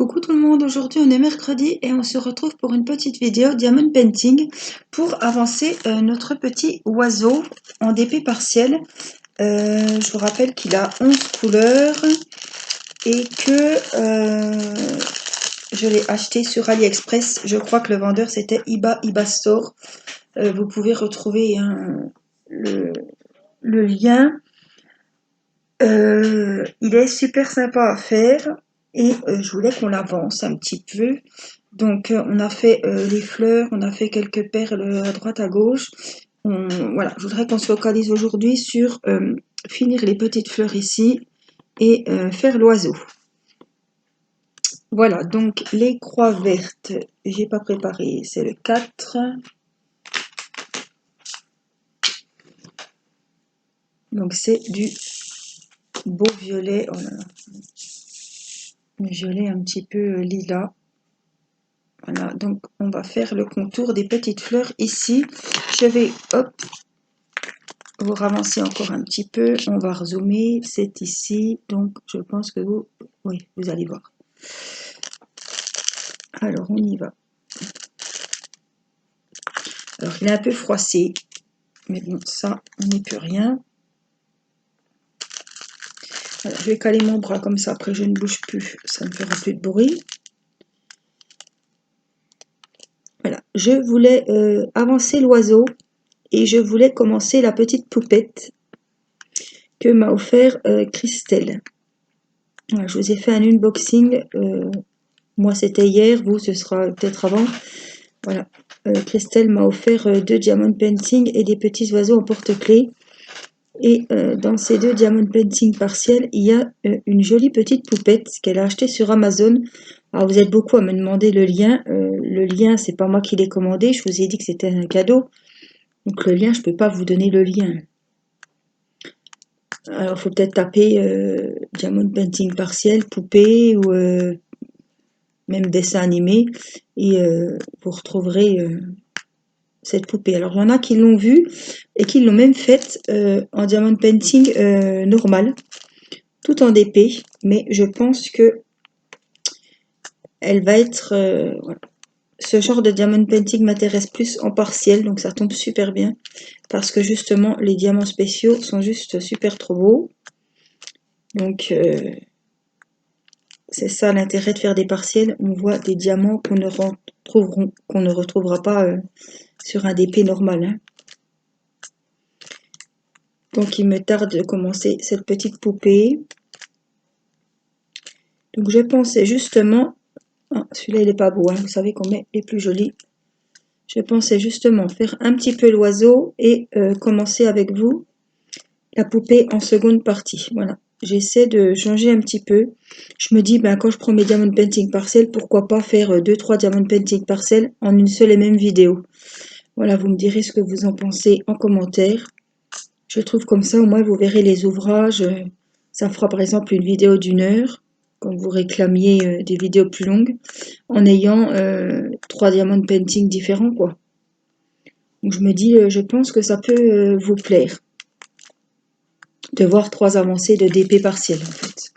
Coucou tout le monde, aujourd'hui on est mercredi et on se retrouve pour une petite vidéo Diamond Painting pour avancer notre petit oiseau en DP partiel. Je vous rappelle qu'il a 11 couleurs et que je l'ai acheté sur AliExpress. Je crois que le vendeur c'était Iba Store. Vous pouvez retrouver le lien. Il est super sympa à faire. Et je voulais qu'on l'avance un petit peu. Donc on a fait les fleurs, on a fait quelques perles à droite à gauche. Voilà, je voudrais qu'on se focalise aujourd'hui sur finir les petites fleurs ici et faire l'oiseau. Voilà, donc les croix vertes, j'ai pas préparé, c'est le 4. Donc c'est du beau violet, oh là là, un violet un petit peu lilas. Voilà, donc on va faire le contour des petites fleurs ici. Je vais, hop, vous ravancer encore un petit peu. On va rezoomer, c'est ici. Donc je pense que oui, vous allez voir. Alors on y va. Alors il est un peu froissé, mais bon, ça, on n'y peut rien. Voilà, je vais caler mon bras comme ça, après je ne bouge plus, ça ne fera plus de bruit. Voilà, je voulais avancer l'oiseau et je voulais commencer la petite poupette que m'a offert Christelle. Voilà, je vous ai fait un unboxing, moi c'était hier, vous ce sera peut-être avant. Voilà, Christelle m'a offert 2 diamond painting et des petits oiseaux en porte-clés. Et dans ces 2 diamond painting partiels, il y a une jolie petite poupette qu'elle a achetée sur Amazon. Alors vous êtes beaucoup à me demander le lien. Le lien, c'est pas moi qui l'ai commandé, je vous ai dit que c'était un cadeau. Donc le lien, je peux pas vous donner le lien. Alors il faut peut-être taper diamond painting partiel, poupée ou même dessin animé et vous retrouverez cette poupée. Alors il y en a qui l'ont vue et qui l'ont même faite en diamond painting normal, tout en DP, mais je pense que elle va être voilà. Ce genre de diamond painting m'intéresse plus en partiel, donc ça tombe super bien parce que justement les diamants spéciaux sont juste super trop beaux. Donc c'est ça l'intérêt de faire des partiels, on voit des diamants qu'on ne retrouvera pas sur un DP normal. Hein. Donc il me tarde de commencer cette petite poupée. Donc je pensais justement, ah, celui-là il est pas beau, hein, vous savez qu'on met les plus jolis. Je pensais justement faire un petit peu l'oiseau et commencer avec vous la poupée en seconde partie. Voilà, j'essaie de changer un petit peu. Je me dis, ben, quand je prends mes diamond painting parcelles, pourquoi pas faire 2-3 diamond painting parcelles en une seule et même vidéo. Voilà, vous me direz ce que vous en pensez en commentaire. Je trouve comme ça, au moins vous verrez les ouvrages. Ça fera par exemple une vidéo d'1 heure, quand vous réclamiez des vidéos plus longues, en ayant 3 diamond painting différents, quoi. Donc je me dis, je pense que ça peut vous plaire de voir 3 avancées de DP partielles en fait.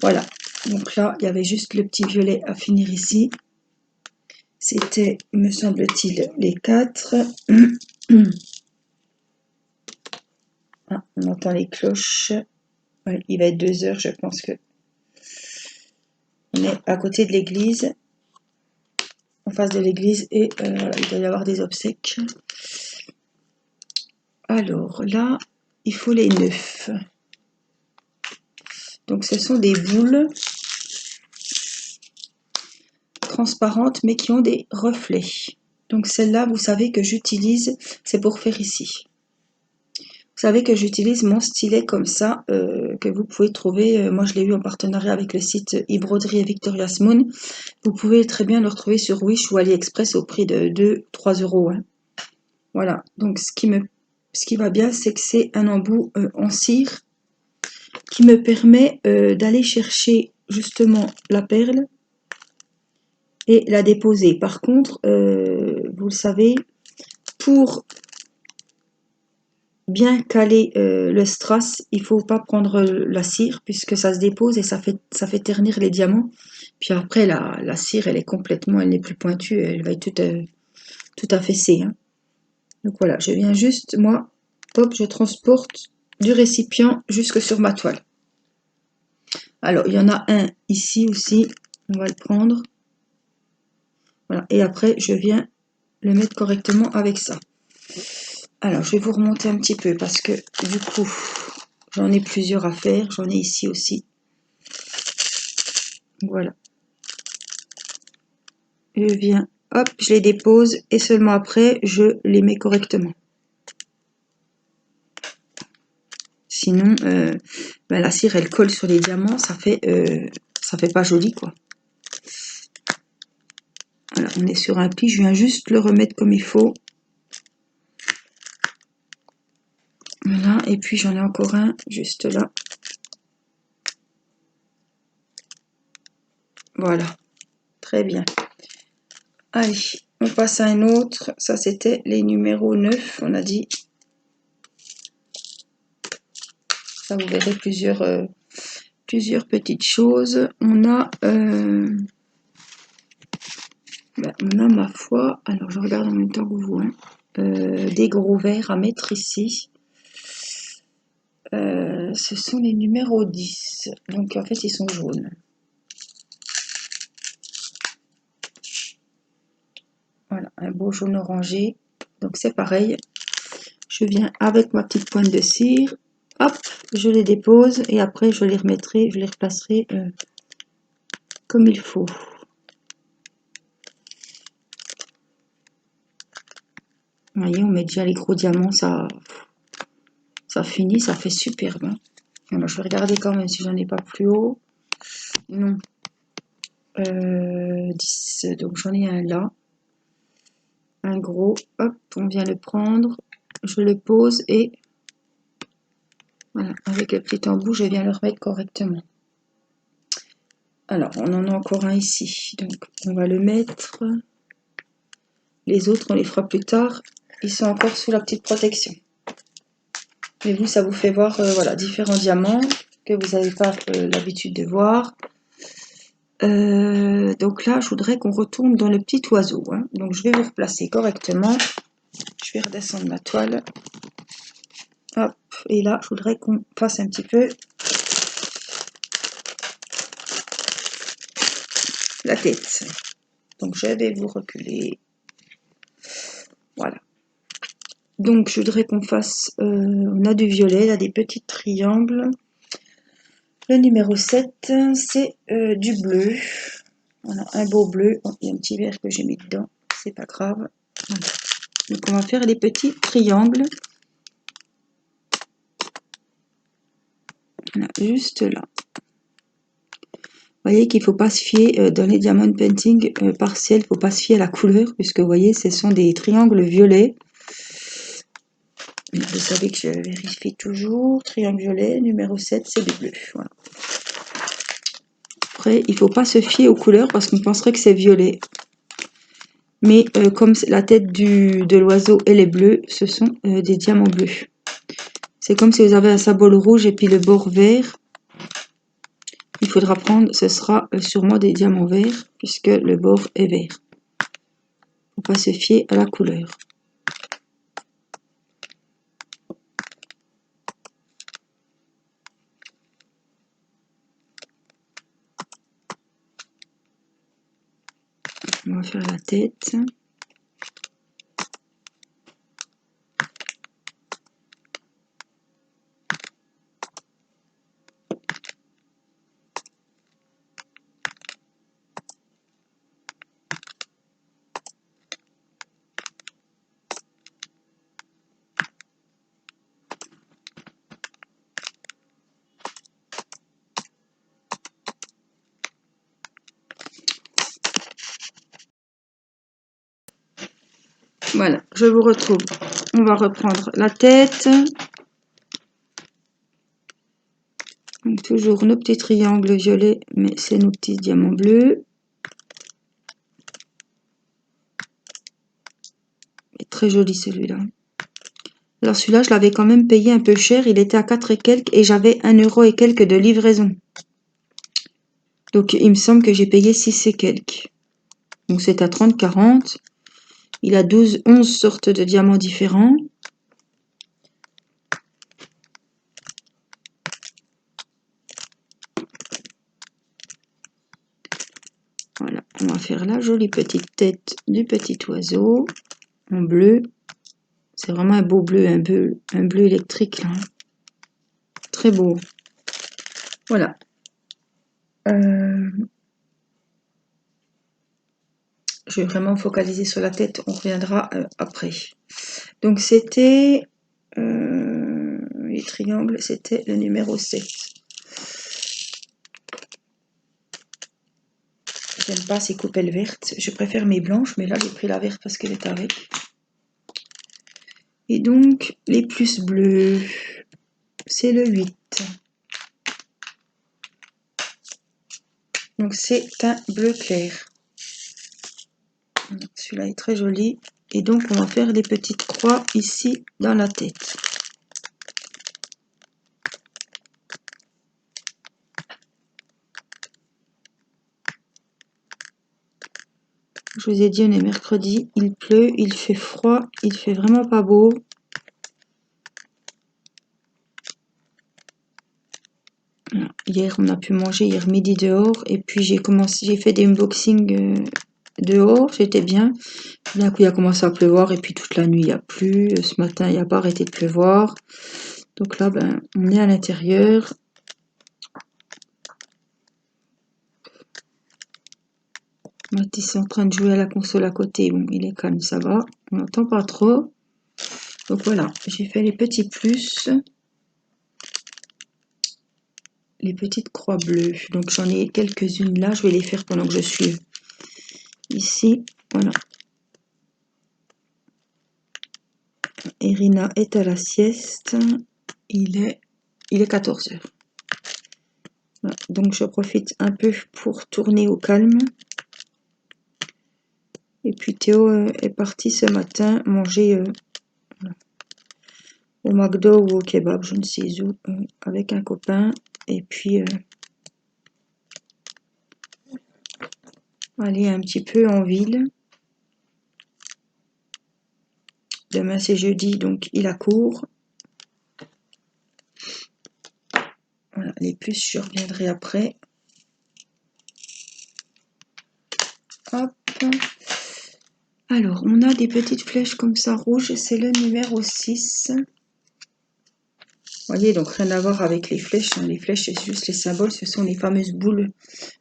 Voilà, donc là il y avait juste le petit violet à finir ici. C'était, me semble-t-il, les 4. Ah, on entend les cloches. Ouais, il va être 2 heures, je pense que on est à côté de l'église, en face de l'église, et il doit y avoir des obsèques. Alors là, il faut les 9. Donc ce sont des boules transparentes mais qui ont des reflets. Donc celle-là, vous savez que j'utilise, c'est pour faire ici. Vous savez que j'utilise mon stylet comme ça, que vous pouvez trouver, moi je l'ai eu en partenariat avec le site e-broderie et Victoria's Moon. Vous pouvez très bien le retrouver sur Wish ou AliExpress au prix de 2-3 euros. Hein. Voilà, donc ce qui va bien, c'est que c'est un embout en cire qui me permet d'aller chercher justement la perle et la déposer. Par contre, vous le savez, pour bien caler le strass, il faut pas prendre la cire puisque ça se dépose et ça fait ternir les diamants. Puis après, la cire, elle n'est plus pointue, elle va être tout affaissée. Hein. Donc voilà, je viens juste, moi, hop, je transporte du récipient jusque sur ma toile. Alors, il y en a un ici aussi, on va le prendre. Voilà, et après, je viens le mettre correctement avec ça. Alors, je vais vous remonter un petit peu parce que du coup, j'en ai plusieurs à faire. J'en ai ici aussi. Voilà. Je viens, hop, je les dépose et seulement après, je les mets correctement. Sinon, ben, la cire, elle colle sur les diamants, ça fait pas joli, quoi. Voilà, on est sur un pli, je viens juste le remettre comme il faut. Voilà, et puis j'en ai encore un juste là. Voilà, très bien. Allez, on passe à un autre. Ça, c'était les numéros 9, on a dit. Ça, vous verrez plusieurs petites choses. On a, ma foi, alors je regarde en même temps que vous, hein, des gros verres à mettre ici. Ce sont les numéros 10. Donc, en fait, ils sont jaunes. Voilà, un beau jaune orangé. Donc, c'est pareil. Je viens avec ma petite pointe de cire. Hop, je les dépose et après, je les remettrai, je les replacerai comme il faut. Vous voyez, on met déjà les gros diamants, ça finit, ça fait superbe. Hein. Alors, je vais regarder quand même si j'en ai pas plus haut. Non. 10, donc j'en ai un là. Un gros, hop, on vient le prendre. Je le pose et voilà, avec le petit embout, je viens le remettre correctement. Alors, on en a encore un ici, donc on va le mettre. Les autres, on les fera plus tard. Ils sont encore sous la petite protection. Mais vous, ça vous fait voir voilà, différents diamants que vous n'avez pas l'habitude de voir. Donc là, je voudrais qu'on retourne dans le petit oiseau. Hein. Donc, je vais vous replacer correctement. Je vais redescendre ma toile. Hop, et là, je voudrais qu'on fasse un petit peu la tête. Donc, je vais vous reculer. Voilà. Donc, je voudrais qu'on fasse... on a du violet, là, des petits triangles. Le numéro 7, c'est du bleu. Voilà, un beau bleu. Oh, il y a un petit verre que j'ai mis dedans. C'est pas grave. Voilà. Donc, on va faire des petits triangles. Voilà, juste là. Vous voyez qu'il ne faut pas se fier dans les diamond painting partiels, il ne faut pas se fier à la couleur, puisque vous voyez, ce sont des triangles violets. Vous savez que je vérifie toujours. Triangle violet, numéro 7, c'est du bleu. Voilà. Après, il ne faut pas se fier aux couleurs parce qu'on penserait que c'est violet. Mais comme la tête de l'oiseau elle est bleue, ce sont des diamants bleus. C'est comme si vous avez un symbole rouge et puis le bord vert. Il faudra prendre, ce sera sûrement des diamants verts puisque le bord est vert. Il ne faut pas se fier à la couleur. On va faire la tête. Voilà, je vous retrouve. On va reprendre la tête. Donc, toujours nos petits triangles violets, mais c'est nos petits diamants bleus. Et très joli celui-là. Alors celui-là, je l'avais quand même payé un peu cher. Il était à 4 et quelques et j'avais 1 euro et quelques de livraison. Donc il me semble que j'ai payé 6 et quelques. Donc c'est à 30,40. Il a 11 sortes de diamants différents. Voilà, on va faire la jolie petite tête du petit oiseau en bleu. C'est vraiment un beau bleu, un bleu électrique là. Très beau. Voilà. Je vais vraiment focaliser sur la tête, on reviendra après. Donc c'était les triangles, c'était le numéro 7. J'aime pas ces coupelles vertes, je préfère mes blanches, mais là j'ai pris la verte parce qu'elle est avec. Et donc les plus bleus, c'est le 8. Donc c'est un bleu clair. Celui-là est très joli. Et donc on va faire des petites croix ici dans la tête. Je vous ai dit, on est mercredi, il pleut, il fait froid, il fait vraiment pas beau. Hier, on a pu manger hier midi dehors et puis j'ai fait des unboxings dehors, j'étais bien. D'un coup, il a commencé à pleuvoir et puis toute la nuit, il n'y a plu. Ce matin, il n'y a pas arrêté de pleuvoir. Donc là, ben, on est à l'intérieur. Mathis est en train de jouer à la console à côté. Bon, il est calme, ça va. On n'entend pas trop. Donc voilà, j'ai fait les petits plus. Les petites croix bleues. Donc j'en ai quelques-unes là. Je vais les faire pendant que je suis ici. Voilà. Irina est à la sieste. Il est 14h. Voilà. Donc je profite un peu pour tourner au calme. Et puis Théo est parti ce matin manger au McDo ou au kebab, je ne sais où, avec un copain. Et puis aller un petit peu en ville. Demain c'est jeudi, donc il a cours. Voilà, les puces, je reviendrai après. Hop. Alors, on a des petites flèches comme ça rouges, c'est le numéro 6. Vous voyez, donc rien à voir avec les flèches. Hein. Les flèches, c'est juste les symboles, ce sont les fameuses boules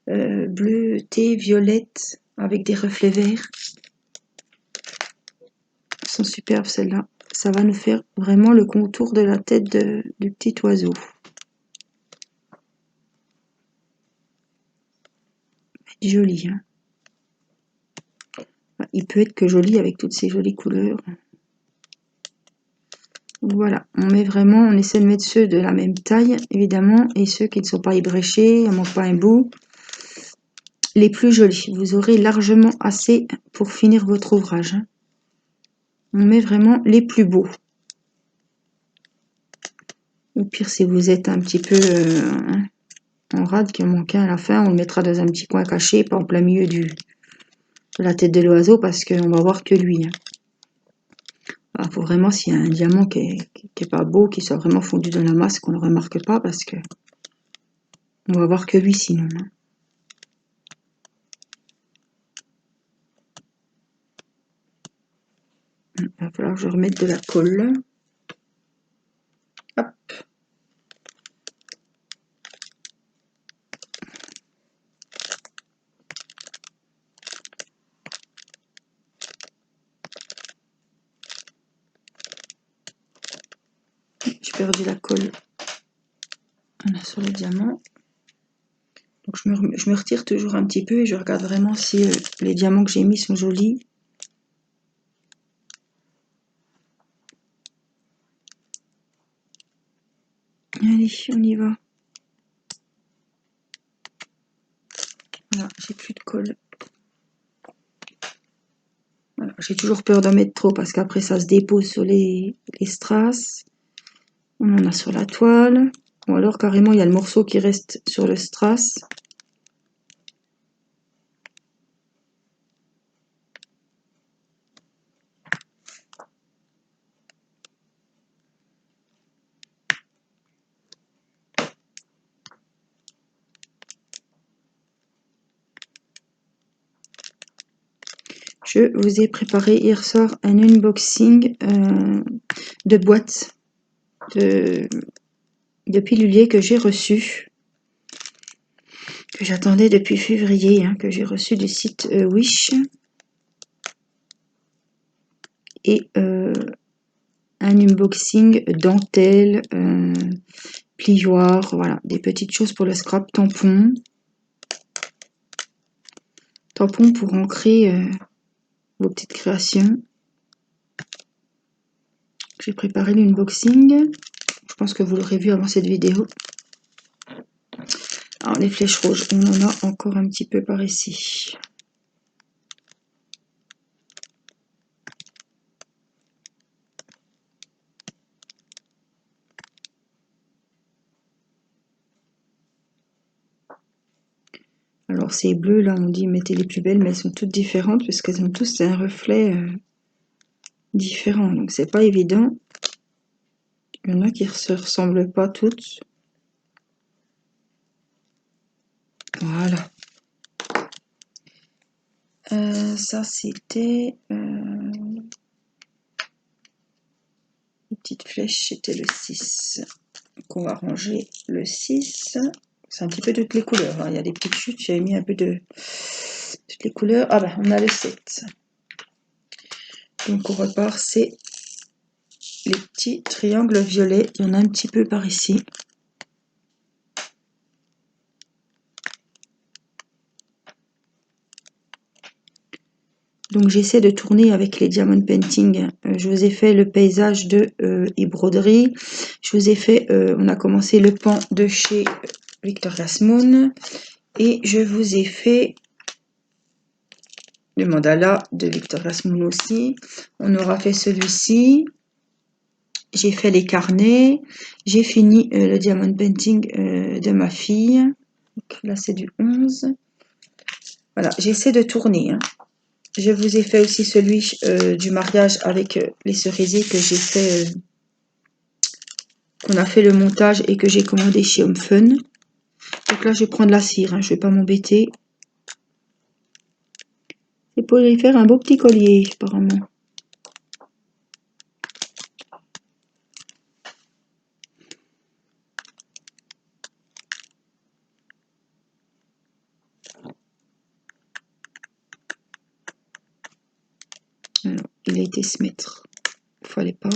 bleutées, violettes, avec des reflets verts. Elles sont superbes celles-là. Ça va nous faire vraiment le contour de la tête du petit oiseau. Joli, hein. Il peut être que joli avec toutes ces jolies couleurs. Donc voilà, on essaie de mettre ceux de la même taille, évidemment, et ceux qui ne sont pas ébréchés, il ne manque pas un bout. Les plus jolis, vous aurez largement assez pour finir votre ouvrage. Hein. On met vraiment les plus beaux. Au pire, si vous êtes un petit peu en rade, qu'il en manque un à la fin, on le mettra dans un petit coin caché, pas en plein milieu de la tête de l'oiseau, parce qu'on va voir que lui. Hein. Il faut vraiment, s'il y a un diamant qui est pas beau, qui soit vraiment fondu dans la masse, qu'on ne le remarque pas, parce que on va voir que lui sinon. Hein. Il va falloir que je remette de la colle. Hop. J'ai perdu la colle sur le diamant. Donc je me retire toujours un petit peu et je regarde vraiment si les diamants que j'ai mis sont jolis. Allez, on y va. Voilà, j'ai plus de colle. Voilà, Voilà, j'ai toujours peur d'en mettre trop parce qu'après ça se dépose sur les strass. On en a sur la toile. Ou alors carrément il y a le morceau qui reste sur le strass. Je vous ai préparé hier soir un unboxing de boîtes de piluliers que j'ai reçu, que j'attendais depuis février, hein, que j'ai reçu du site Wish. Et un unboxing dentelle, plioir, voilà, des petites choses pour le scrap, tampons pour ancrer vos petites créations. J'ai préparé l'unboxing, je pense que vous l'aurez vu avant cette vidéo. Alors les flèches rouges, on en a encore un petit peu par ici. Alors ces bleus là, on dit mettez les plus belles, mais elles sont toutes différentes parce qu'elles ont tous un reflet différent, donc c'est pas évident. Il y en a qui ne se ressemblent pas toutes. Voilà. Ça c'était les petites flèches, c'était le 6. Donc on va ranger le 6. C'est un petit peu toutes les couleurs, hein. Il y a des petites chutes, j'avais mis un peu de toutes les couleurs. Ah ben on a le 7. Donc on repart, c'est les petits triangles violets. Il y en a un petit peu par ici. Donc j'essaie de tourner avec les Diamond Painting. Je vous ai fait le paysage de broderie. Je vous ai fait, on a commencé le pan de chez Victoria's Moon. Et je vous ai fait le mandala de Victoria's Moon aussi. On aura fait celui-ci. J'ai fait les carnets. J'ai fini le Diamond Painting de ma fille. Donc, là c'est du 11. Voilà, j'essaie de tourner, hein. Je vous ai fait aussi celui du mariage avec les cerisiers que j'ai fait, qu'on a fait le montage et que j'ai commandé chez Home Fun. Donc là, je vais prendre la cire, hein, je ne vais pas m'embêter. C'est pour y faire un beau petit collier, apparemment. Alors, il a été se mettre. Il ne fallait pas.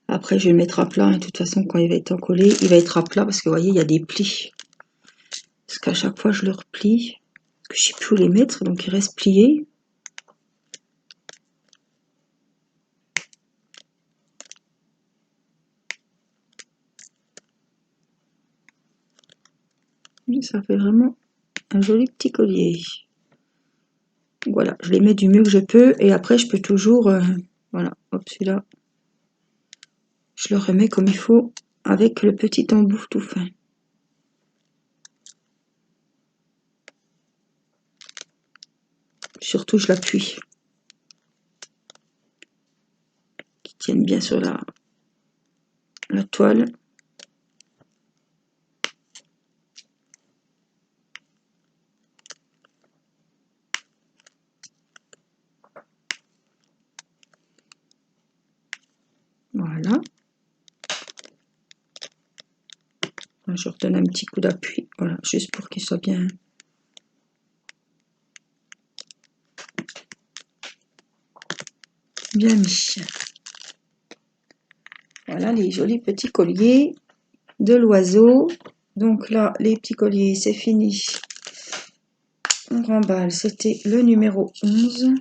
Après, je vais le mettre à plat. Et de toute façon, quand il va être encollé, il va être à plat parce que vous voyez, il y a des plis. Parce qu'à chaque fois, je le replie. Que je ne sais plus où les mettre, donc il reste plié. Et ça fait vraiment un joli petit collier. Voilà, je les mets du mieux que je peux et après je peux toujours, voilà, hop, celui-là, je le remets comme il faut avec le petit embout tout fin. Surtout, je l'appuie, qu'il tienne bien sur la toile. Voilà. Je redonne un petit coup d'appui, voilà, juste pour qu'il soit bien mis. Voilà les jolis petits colliers de l'oiseau. Donc là, les petits colliers, c'est fini. On remballe, c'était le numéro 11.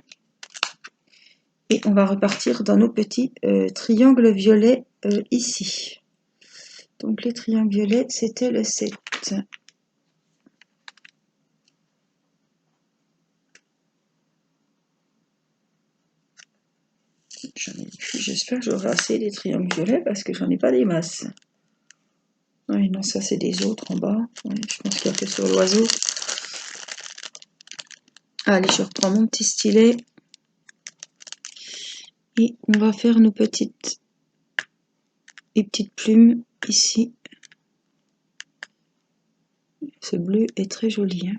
Et on va repartir dans nos petits triangles violets ici. Donc les triangles violets, c'était le 7. J'espère que j'aurai assez des triangles violets parce que j'en ai pas des masses. Oui, non, ça c'est des autres en bas. Ouais, je pense qu'il y a que sur l'oiseau. Allez, je reprends mon petit stylet. Et on va faire nos petites plumes ici. Ce bleu est très joli. Hein.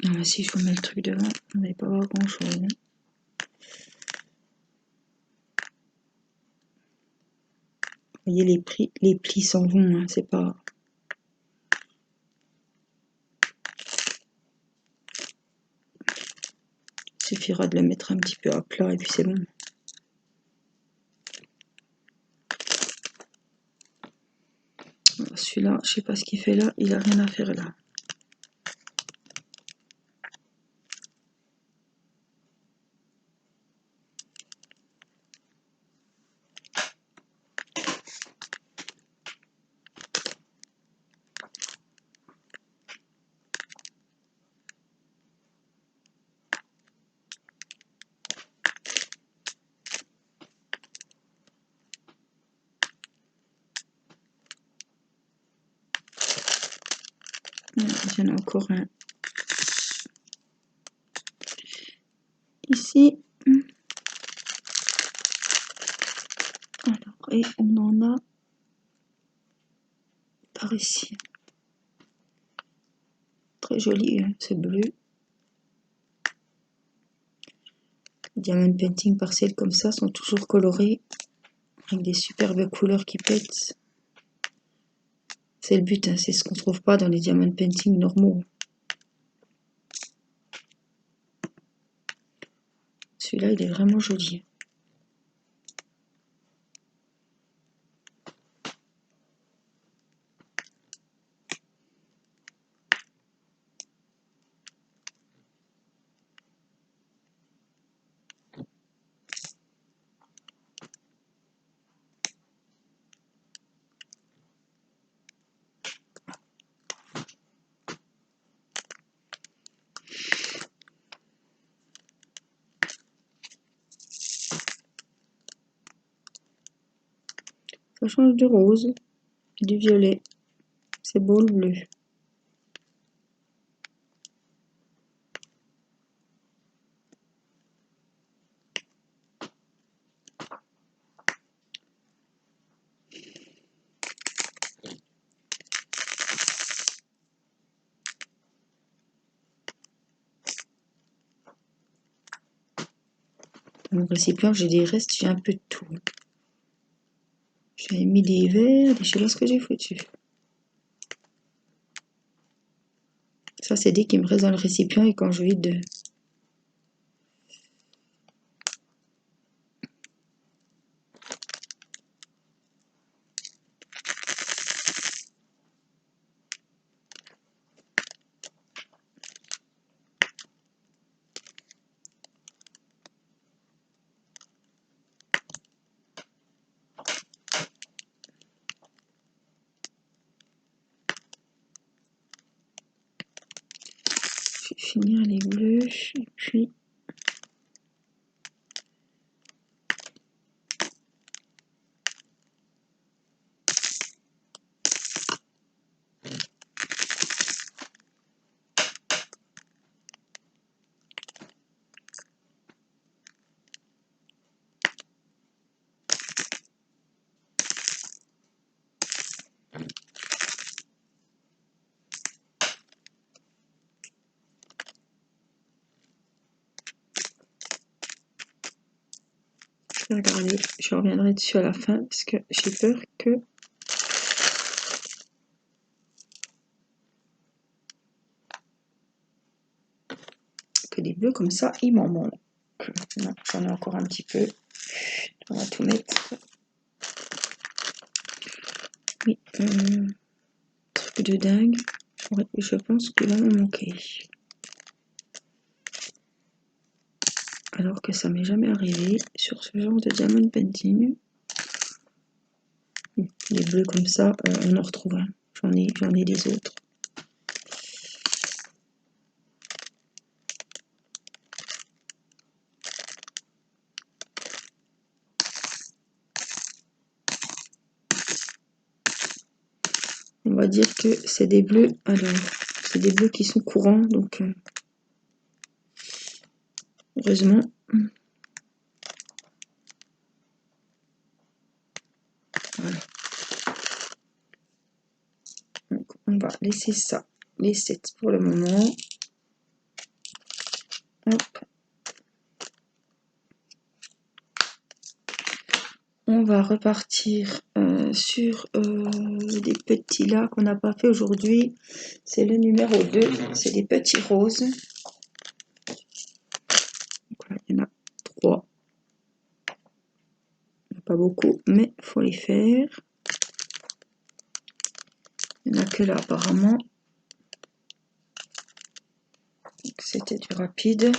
Ah, si je vous mets le truc devant, on n'allez pas voir grand chose. Hein. Vous voyez, les plis s'en vont, hein, c'est pas... Il suffira de le mettre un petit peu à plat et puis c'est bon. Celui-là, je sais pas ce qu'il fait là, il a rien à faire là. Il y en a encore un. Ici. Alors, et on en a par ici. Très joli, hein, ce bleu. Les diamond painting partiels comme ça sont toujours colorés avec des superbes couleurs qui pètent. C'est le but, hein, c'est ce qu'on trouve pas dans les diamond painting normaux. Celui-là, il est vraiment joli. Ça change du rose, du violet. C'est beau le bleu. Dans mon récipient, j'ai des restes, j'ai un peu de tout. J'ai mis des verres, je sais pas ce que j'ai foutu. Ça, c'est dès qu'il me reste dans le récipient et quand je vide. Je vais finir les bleus et puis je vais regarder, je reviendrai dessus à la fin parce que j'ai peur que des bleus comme ça, il m'en manque. Non, j'en ai encore un petit peu. On va tout mettre. Oui, truc de dingue. Ouais, je pense qu'il va me manquer. alors que ça m'est jamais arrivé sur ce genre de diamond painting. Les bleus comme ça, on en retrouve un. J'en ai des autres. On va dire que c'est des bleus, alors, c'est des bleus qui sont courants, donc heureusement. Voilà. Donc, on va laisser ça, les 7 pour le moment. Hop. On va repartir sur des petits là qu'on n'a pas fait aujourd'hui. C'est le numéro 2, c'est des petits roses. Donc là, il y en a 3. Pas beaucoup, mais il faut les faire. Il n'y en a que là apparemment. C'était du rapide.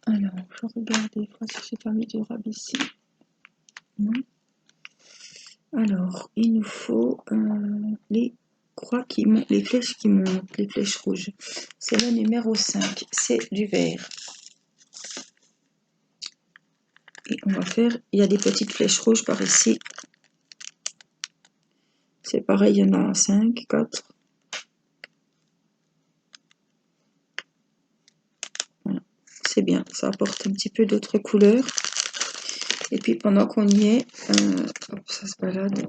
Alors, je regarde des fois si j'ai pas mis du rab ici. Non. Alors, il nous faut les croix qui montent, les flèches qui montent, les flèches rouges. C'est le numéro 5, c'est du vert. Et on va faire, il y a des petites flèches rouges par ici. C'est pareil, il y en a 5, 4. Voilà. C'est bien, ça apporte un petit peu d'autres couleurs. Et puis pendant qu'on y est, hop, ça se balade.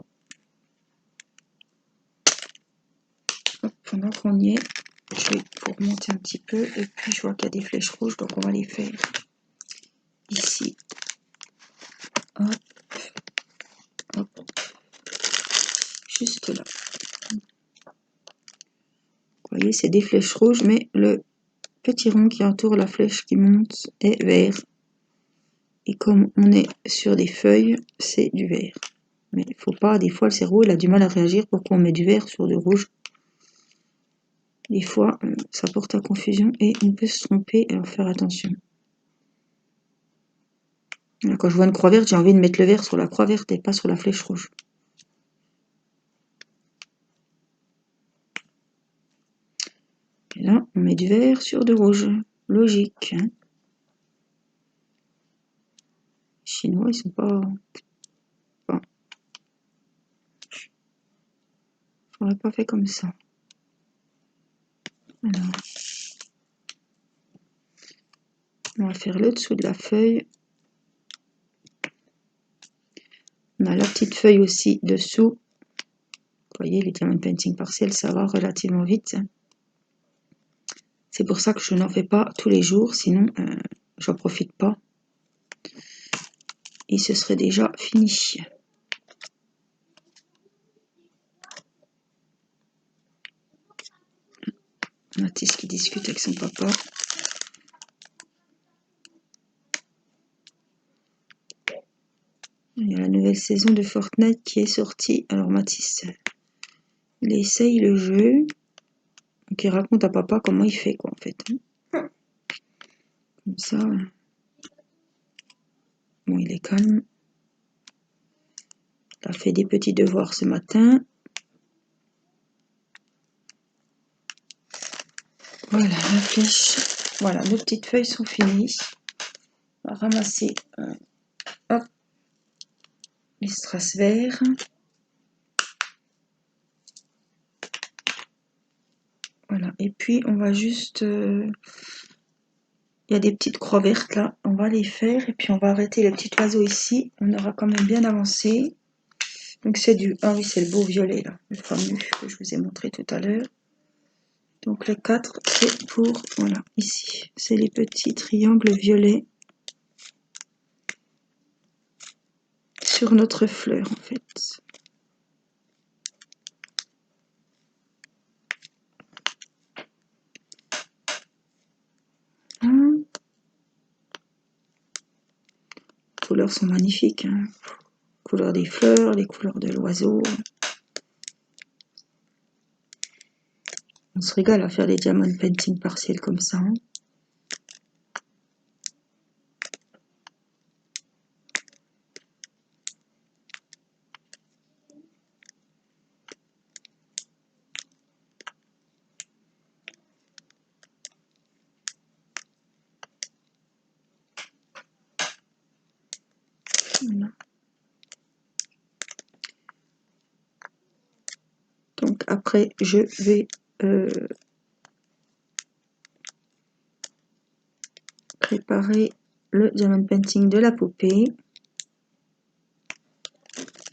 Hop, pendant qu'on y est, je vais pour monter un petit peu. Et puis je vois qu'il y a des flèches rouges, donc on va les faire ici. Hop, hop, juste là. Vous voyez, c'est des flèches rouges, mais le petit rond qui entoure la flèche qui monte est vert. Et comme on est sur des feuilles, c'est du vert. Mais il ne faut pas, des fois le cerveau il a du mal à réagir pourquoi on met du vert sur du rouge. Des fois, ça porte à confusion et on peut se tromper, alors faire attention. Là, quand je vois une croix verte, j'ai envie de mettre le vert sur la croix verte et pas sur la flèche rouge. Et là, on met du vert sur du rouge. Logique. Hein. Les Chinois, ils sont pas... Enfin, je n'aurais pas fait comme ça. Alors, on va faire le dessous de la feuille. On a la petite feuille aussi dessous. Vous voyez, les diamond painting partiels, ça va relativement vite. C'est pour ça que je n'en fais pas tous les jours, sinon j'en profite pas. Et ce serait déjà fini. Mathis qui discute avec son papa. Il y a la nouvelle saison de Fortnite qui est sortie. Alors Mathis, il essaye le jeu. Donc il raconte à papa comment il fait quoi en fait. Comme ça. Bon, il est calme. Il a fait des petits devoirs ce matin. Voilà la flèche. Voilà, nos petites feuilles sont finies. On va ramasser hop, les strass verts. Voilà, et puis on va juste... il y a des petites croix vertes là, on va les faire et puis on va arrêter le petit oiseau ici. On aura quand même bien avancé. Donc c'est du... Ah oui, c'est le beau violet là, le fameux que je vous ai montré tout à l'heure. Donc le 4, c'est pour... Voilà, ici. C'est les petits triangles violets sur notre fleur en fait. Les couleurs sont magnifiques. Hein. Couleur des fleurs, les couleurs de l'oiseau. On se régale à faire des diamond painting partiels comme ça. Hein. Voilà. Donc après, je vais préparer le diamond painting de la poupée.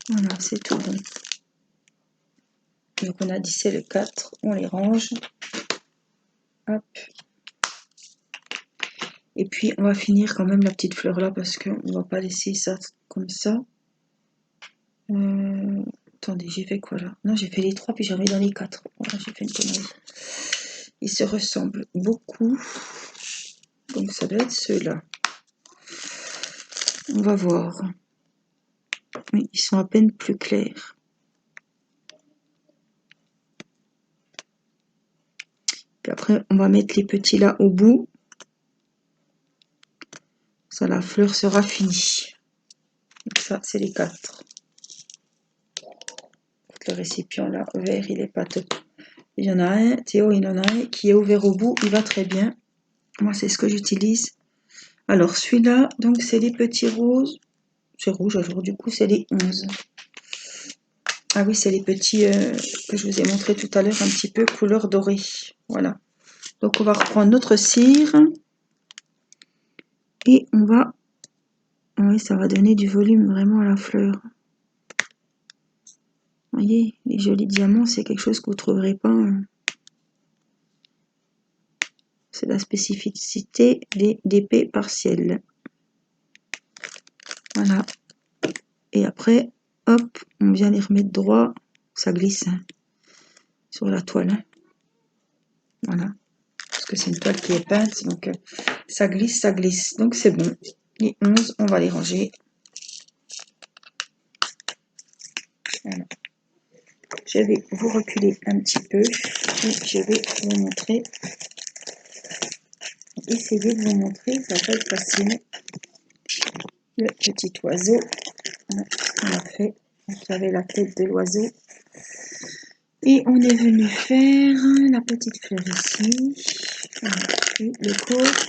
Voilà, c'est tout bon. Donc on a dit c'est le 4, on les range. Hop. Et puis on va finir quand même la petite fleur là parce qu'on ne va pas laisser ça comme ça. Attendez, j'ai fait quoi là? Non, j'ai fait les 3 puis j'en mets dans les 4. Voilà, j'ai fait une connerie. Ils se ressemblent beaucoup. Donc ça doit être ceux-là. On va voir. Oui, ils sont à peine plus clairs. Puis après, on va mettre les petits là au bout. Ça, la fleur sera finie. Donc ça, c'est les 4. Le récipient là, vert, il est pas top. Il y en a un, Théo, il en a un qui est ouvert au bout, il va très bien. Moi, c'est ce que j'utilise. Alors, celui-là, donc, c'est les petits roses. C'est rouge, alors du coup, c'est les 11. Ah oui, c'est les petits que je vous ai montré tout à l'heure, un petit peu couleur dorée. Voilà. Donc, on va reprendre notre cire. Et on va... Oui, ça va donner du volume vraiment à la fleur. Vous voyez, les jolis diamants, c'est quelque chose que vous ne trouverez pas. C'est la spécificité des DP partiels. Voilà. Et après, hop, on vient les remettre droit. Ça glisse hein, sur la toile. Hein. Voilà. Parce que c'est une toile qui est peinte. Donc, ça glisse, ça glisse. Donc, c'est bon. Les 11, on va les ranger. Voilà. Je vais vous reculer un petit peu. Et je vais vous montrer. Essayer de vous montrer. Ça va être facile. Le petit oiseau. Voilà ce qu'on a fait. Donc, il y avait la tête de l'oiseau. Et on est venu faire la petite fleur ici. Voilà. Et le corps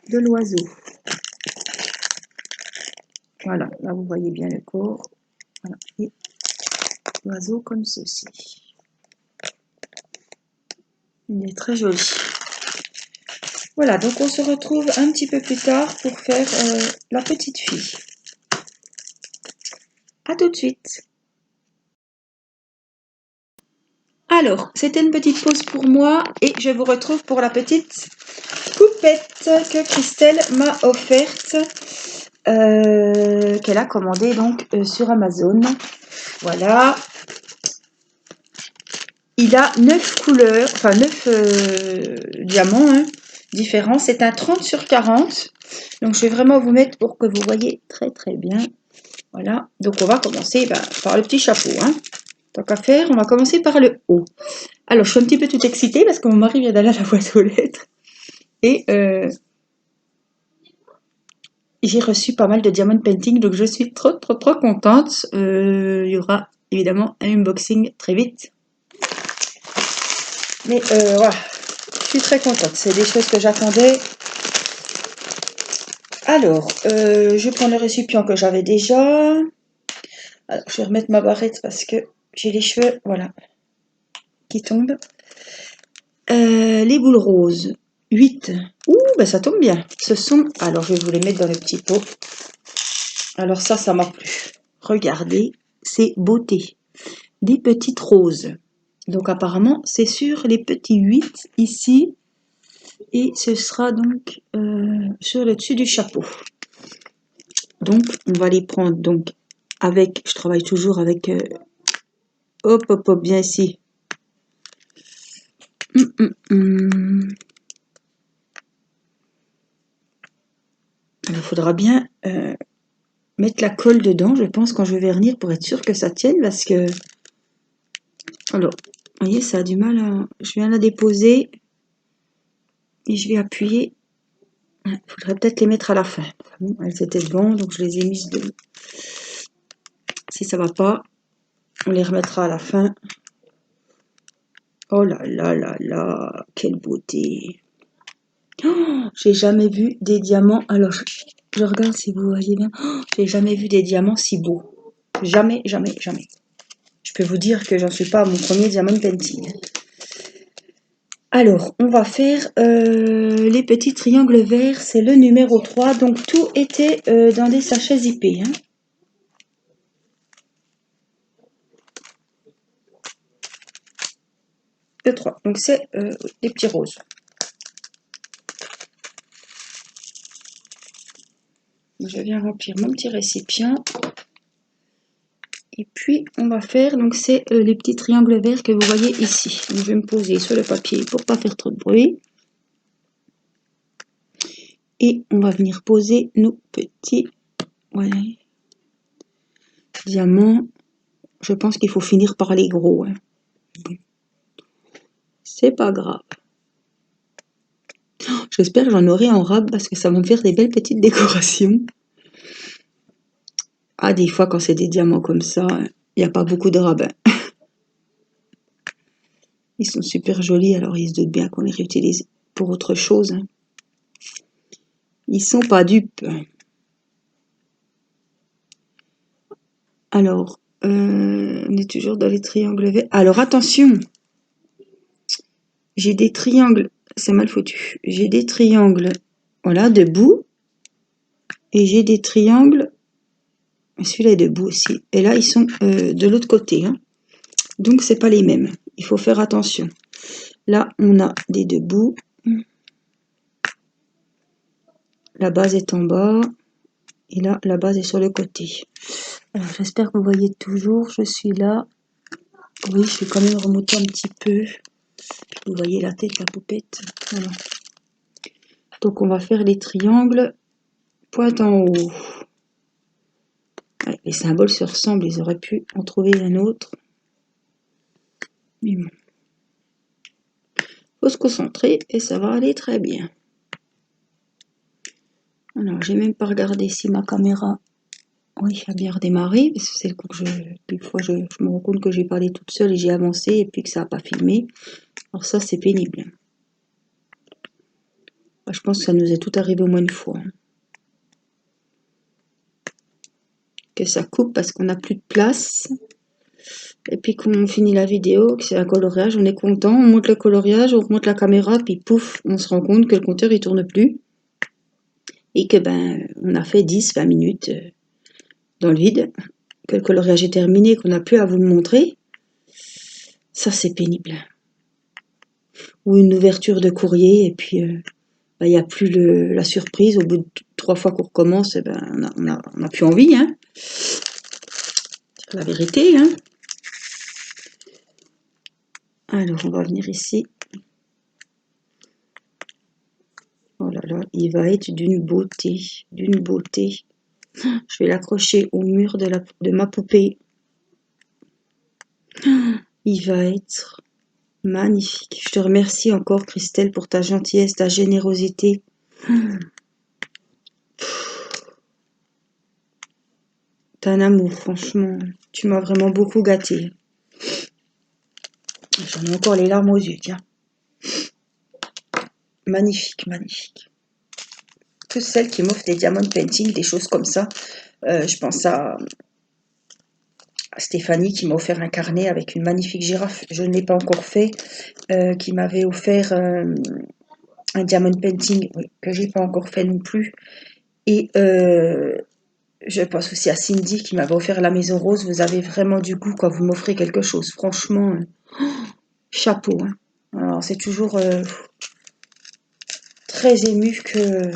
de l'oiseau. Voilà, là vous voyez bien le corps. Voilà. Et l'oiseau comme ceci. Il est très joli. Voilà, donc on se retrouve un petit peu plus tard pour faire la petite fille. À tout de suite. Alors, c'était une petite pause pour moi et je vous retrouve pour la petite poupette que Christelle m'a offerte, qu'elle a commandée donc sur Amazon. Voilà. Il a 9 couleurs, enfin 9 diamants hein, différents. C'est un 30 sur 40. Donc je vais vraiment vous mettre pour que vous voyez très très bien. Voilà. Donc on va commencer par le petit chapeau. Hein. Tant qu'à faire, on va commencer par le haut. Alors je suis un petit peu toute excitée parce que mon mari vient d'aller à la boîte aux lettres. Et j'ai reçu pas mal de diamond painting. Donc je suis trop contente. Il y aura évidemment un unboxing très vite. Mais voilà, je suis très contente. C'est des choses que j'attendais. Alors, je prends le récipient que j'avais déjà. Alors, je vais remettre ma barrette parce que j'ai les cheveux, voilà, qui tombent. Les boules roses, 8. Ouh, ben ça tombe bien. Ce sont, alors je vais vous les mettre dans le petit pot. Alors ça m'a plu. Regardez, c'est beauté. Des petites roses. Donc apparemment, c'est sur les petits 8 ici. Et ce sera donc sur le dessus du chapeau. Donc, on va les prendre donc avec, je travaille toujours avec, hop, bien ici. Il faudra bien mettre la colle dedans, je pense, quand je vais vernir pour être sûr que ça tienne parce que, alors, Vous voyez, ça a du mal à... Je viens la déposer et je vais appuyer. Il faudrait peut-être les mettre à la fin. Bon, elles étaient devant, donc je les ai mises de... Si ça va pas, on les remettra à la fin. Oh là là là là, quelle beauté! Oh, j'ai jamais vu des diamants. Alors, je regarde si vous voyez bien. Oh, j'ai jamais vu des diamants si beaux. Jamais, jamais, jamais. Je peux vous dire que j'en suis pas à mon premier diamond painting. Alors, on va faire les petits triangles verts. C'est le numéro 3. Donc, tout était dans des sachets zippés. Hein. Le 3. Donc, c'est les petits roses. Je viens remplir mon petit récipient. Et puis, on va faire, donc c'est les petits triangles verts que vous voyez ici. Donc, je vais me poser sur le papier pour pas faire trop de bruit. Et on va venir poser nos petits diamants. Je pense qu'il faut finir par les gros. Hein. C'est pas grave. J'espère que j'en aurai en rab parce que ça va me faire des belles petites décorations. Ah, des fois, quand c'est des diamants comme ça, il n'y a pas beaucoup de rabbins. Ils sont super jolis, alors ils se doutent bien qu'on les réutilise pour autre chose. Hein. Ils sont pas dupes. Alors, on est toujours dans les triangles verts. Alors, attention, j'ai des triangles, c'est mal foutu. J'ai des triangles, voilà, debout. Et j'ai des triangles, celui-là est debout aussi. Et là, ils sont de l'autre côté. Hein. Donc, c'est pas les mêmes. Il faut faire attention. Là, on a des debout. La base est en bas. Et là, la base est sur le côté. Alors, j'espère que vous voyez toujours. Je suis là. Oui, je vais quand même remonter un petit peu. Vous voyez la tête, la poupette. Voilà. Donc, on va faire les triangles pointe en haut. Ouais, les symboles se ressemblent. Ils auraient pu en trouver un autre. Mais bon. Faut se concentrer et ça va aller très bien. Alors, j'ai même pas regardé si ma caméra... Oui, a bien redémarré, parce que c'est le coup que je me rends compte que j'ai parlé toute seule et j'ai avancé et puis que ça n'a pas filmé. Alors ça, c'est pénible. Je pense que ça nous est tout arrivé au moins une fois. Hein. Que ça coupe parce qu'on n'a plus de place. Et puis qu'on finit la vidéo, que c'est un coloriage, on est content, on monte le coloriage, on remonte la caméra, puis pouf, on se rend compte que le compteur il tourne plus. Et que on a fait 10-20 minutes dans le vide, que le coloriage est terminé, qu'on n'a plus à vous le montrer. Ça, c'est pénible. Ou une ouverture de courrier, et puis il n'y a plus la surprise. Au bout de 3 fois qu'on recommence, on n'a plus envie. Hein. C'est la vérité. Hein. Alors, on va venir ici. Oh là là, il va être d'une beauté, d'une beauté. Je vais l'accrocher au mur de ma poupée. Il va être magnifique. Je te remercie encore, Christelle, pour ta gentillesse, ta générosité. T'as un amour, franchement. Tu m'as vraiment beaucoup gâtée. J'en ai encore les larmes aux yeux, tiens. Magnifique, magnifique. Toutes celles qui m'offrent des diamond painting, des choses comme ça. Je pense à Stéphanie qui m'a offert un carnet avec une magnifique girafe. Je ne l'ai pas encore fait. Qui m'avait offert un diamond painting que j'ai pas encore fait non plus. Et je pense aussi à Cindy qui m'avait offert la maison rose. Vous avez vraiment du goût quand vous m'offrez quelque chose. Franchement, chapeau. Hein. Alors c'est toujours très ému que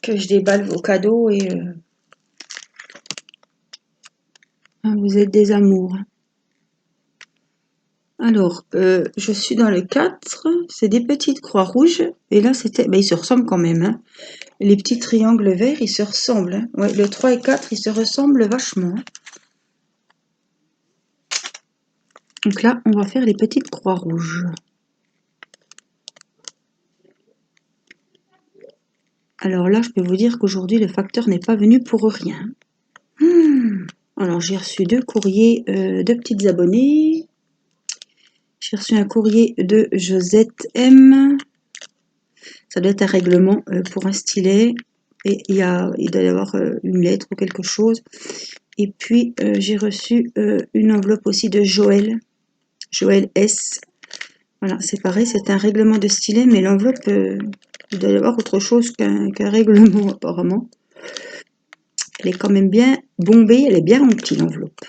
je déballe vos cadeaux et vous êtes des amours. Alors, je suis dans le 4, c'est des petites croix rouges, et là c'était, ils se ressemblent quand même, hein. Les petits triangles verts, ils se ressemblent, hein. Ouais, le 3 et 4, ils se ressemblent vachement. Hein. Donc là, on va faire les petites croix rouges. Alors là, je peux vous dire qu'aujourd'hui, le facteur n'est pas venu pour rien. Alors, j'ai reçu 2 courriers de petites abonnées. J'ai reçu un courrier de Josette M. Ça doit être un règlement pour un stylet. Et il doit y avoir une lettre ou quelque chose. Et puis, j'ai reçu une enveloppe aussi de Joël. Joël S. Voilà, c'est pareil, c'est un règlement de stylet, mais l'enveloppe, il doit y avoir autre chose qu'un règlement apparemment. Elle est quand même bien bombée, elle est bien remplie l'enveloppe.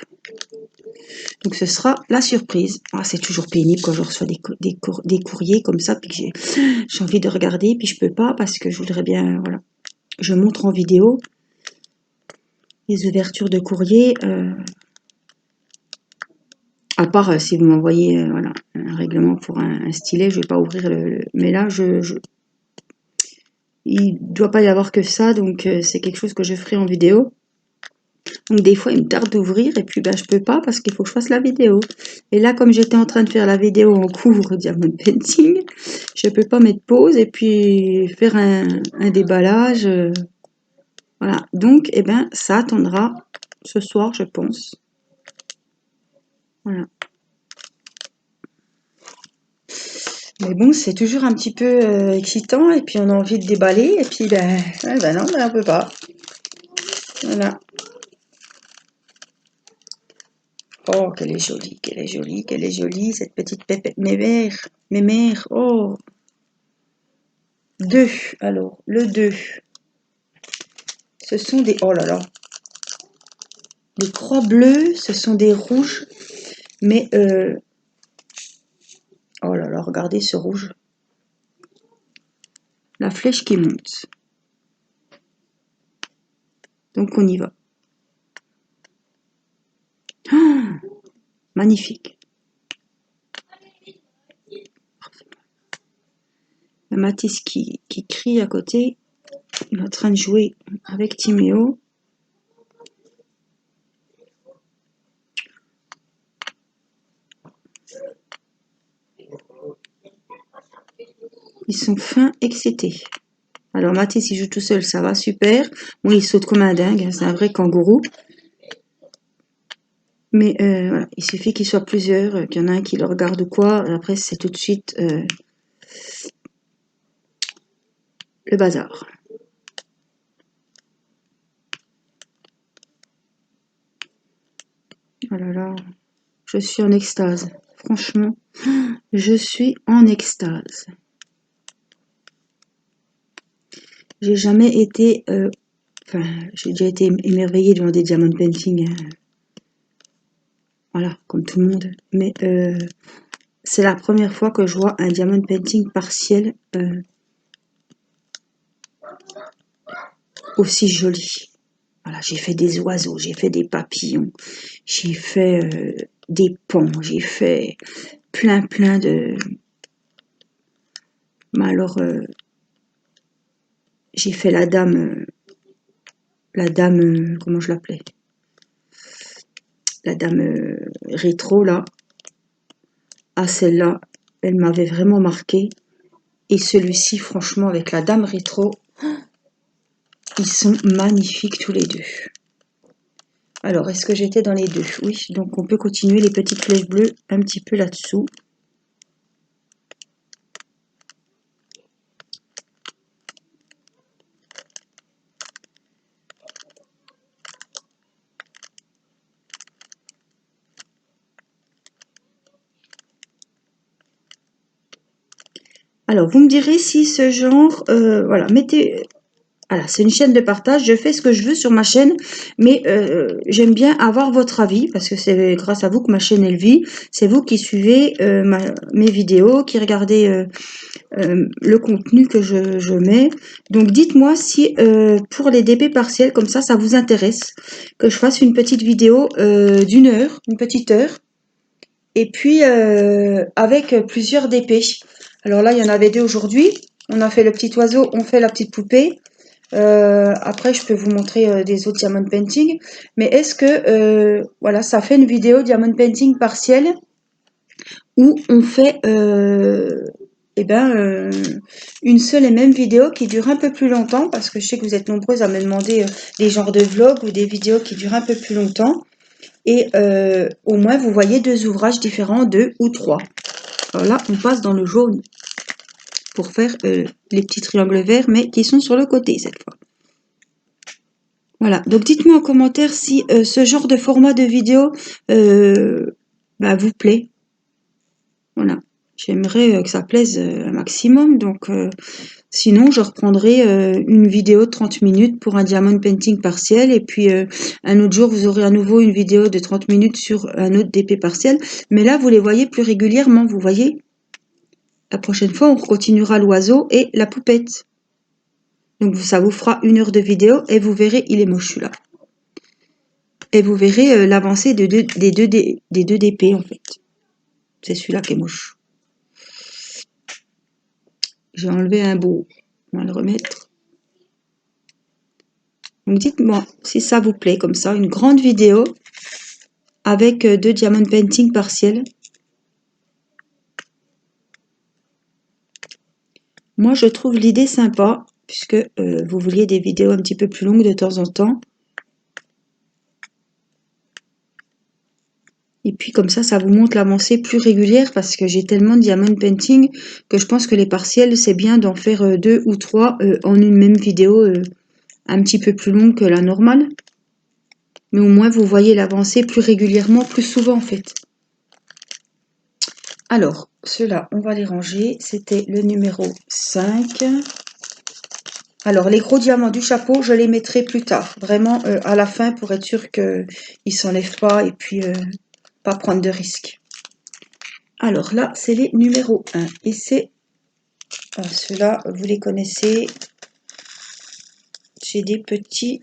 Donc ce sera la surprise. Ah, c'est toujours pénible quand je reçois des courriers comme ça, puis que j'ai envie de regarder, puis je peux pas parce que je voudrais bien, voilà. Je montre en vidéo les ouvertures de courrier. À part si vous m'envoyez voilà, un règlement pour un stylet, je vais pas ouvrir mais là, il ne doit pas y avoir que ça, donc c'est quelque chose que je ferai en vidéo. Donc des fois, il me tarde d'ouvrir et puis ben, je peux pas parce qu'il faut que je fasse la vidéo. Et là, comme j'étais en train de faire la vidéo en cours Diamond Painting, je peux pas mettre pause et puis faire un déballage. Voilà, donc eh ben, ça attendra ce soir, je pense. Voilà. Mais bon, c'est toujours un petit peu excitant et puis on a envie de déballer et puis ben non, ben, on peut pas. Voilà. Oh, qu'elle est jolie, qu'elle est jolie, qu'elle est jolie, cette petite pépette. Mes mères, oh. 2, alors, le 2. Ce sont des, oh là là, des croix bleues, ce sont des rouges, mais, oh là là, regardez ce rouge. La flèche qui monte. Donc on y va. Oh, magnifique. La Matisse qui crie à côté. Il est en train de jouer avec Timéo. Ils sont fins excités. Alors Matisse, il joue tout seul, ça va, super. Moi, il saute comme un dingue, hein, c'est un vrai kangourou. Mais voilà, il suffit qu'il soit plusieurs, qu'il y en a un qui le regarde ou quoi. Après, c'est tout de suite le bazar. Oh là là, je suis en extase. Franchement, je suis en extase. J'ai jamais été... enfin, j'ai déjà été émerveillée devant des diamond painting. Hein. Voilà, comme tout le monde. Mais c'est la première fois que je vois un diamond painting partiel aussi joli. Voilà, j'ai fait des oiseaux, j'ai fait des papillons, j'ai fait des ponts, j'ai fait plein de... Mais alors, j'ai fait la dame, comment je l'appelais? La dame rétro, là. Ah, celle-là, elle m'avait vraiment marqué. Et celui-ci, franchement, avec la dame rétro, ils sont magnifiques tous les deux. Alors, est-ce que j'étais dans les deux? Oui, donc on peut continuer les petites flèches bleues un petit peu là-dessous. Alors, vous me direz si ce genre, voilà, mettez... Voilà, c'est une chaîne de partage, je fais ce que je veux sur ma chaîne, mais j'aime bien avoir votre avis, parce que c'est grâce à vous que ma chaîne elle vit, c'est vous qui suivez mes vidéos, qui regardez le contenu que je mets. Donc dites-moi si pour les DP partiels, comme ça vous intéresse, que je fasse une petite vidéo d'une heure, une petite heure, et puis avec plusieurs DP. Alors là, il y en avait 2 aujourd'hui, on a fait le petit oiseau, on fait la petite poupée. Après, je peux vous montrer des autres diamond painting. Mais est-ce que, voilà, ça fait une vidéo diamond painting partielle où on fait une seule et même vidéo qui dure un peu plus longtemps, parce que je sais que vous êtes nombreuses à me demander des genres de vlogs ou des vidéos qui durent un peu plus longtemps. Et au moins, vous voyez 2 ouvrages différents, 2 ou 3. Alors là, on passe dans le jaune pour faire les petits triangles verts, mais qui sont sur le côté cette fois. Voilà, donc dites-moi en commentaire si ce genre de format de vidéo vous plaît. Voilà, j'aimerais que ça plaise un maximum, donc sinon je reprendrai une vidéo de 30 minutes pour un diamond painting partiel, et puis un autre jour vous aurez à nouveau une vidéo de 30 minutes sur un autre DP partiel, mais là vous les voyez plus régulièrement, vous voyez. La prochaine fois on continuera l'oiseau et la poupette. Donc ça vous fera 1 heure de vidéo et vous verrez, il est moche celui-là. Et vous verrez l'avancée des deux DP en fait. C'est celui-là qui est moche. J'ai enlevé un beau. On va le remettre. Donc dites-moi si ça vous plaît comme ça, une grande vidéo avec 2 diamond painting partiels. Moi je trouve l'idée sympa, puisque vous vouliez des vidéos un petit peu plus longues de temps en temps. Et puis comme ça vous montre l'avancée plus régulière, parce que j'ai tellement de diamond painting que je pense que les partiels, c'est bien d'en faire 2 ou 3 en une même vidéo un petit peu plus longue que la normale. Mais au moins vous voyez l'avancée plus régulièrement, plus souvent en fait. Alors, ceux-là, on va les ranger. C'était le numéro 5. Alors, les gros diamants du chapeau, je les mettrai plus tard. Vraiment à la fin pour être sûr qu'ils ne s'enlèvent pas et puis pas prendre de risques. Alors là, c'est les numéros 1. Et c'est... ceux-là, vous les connaissez. J'ai des petits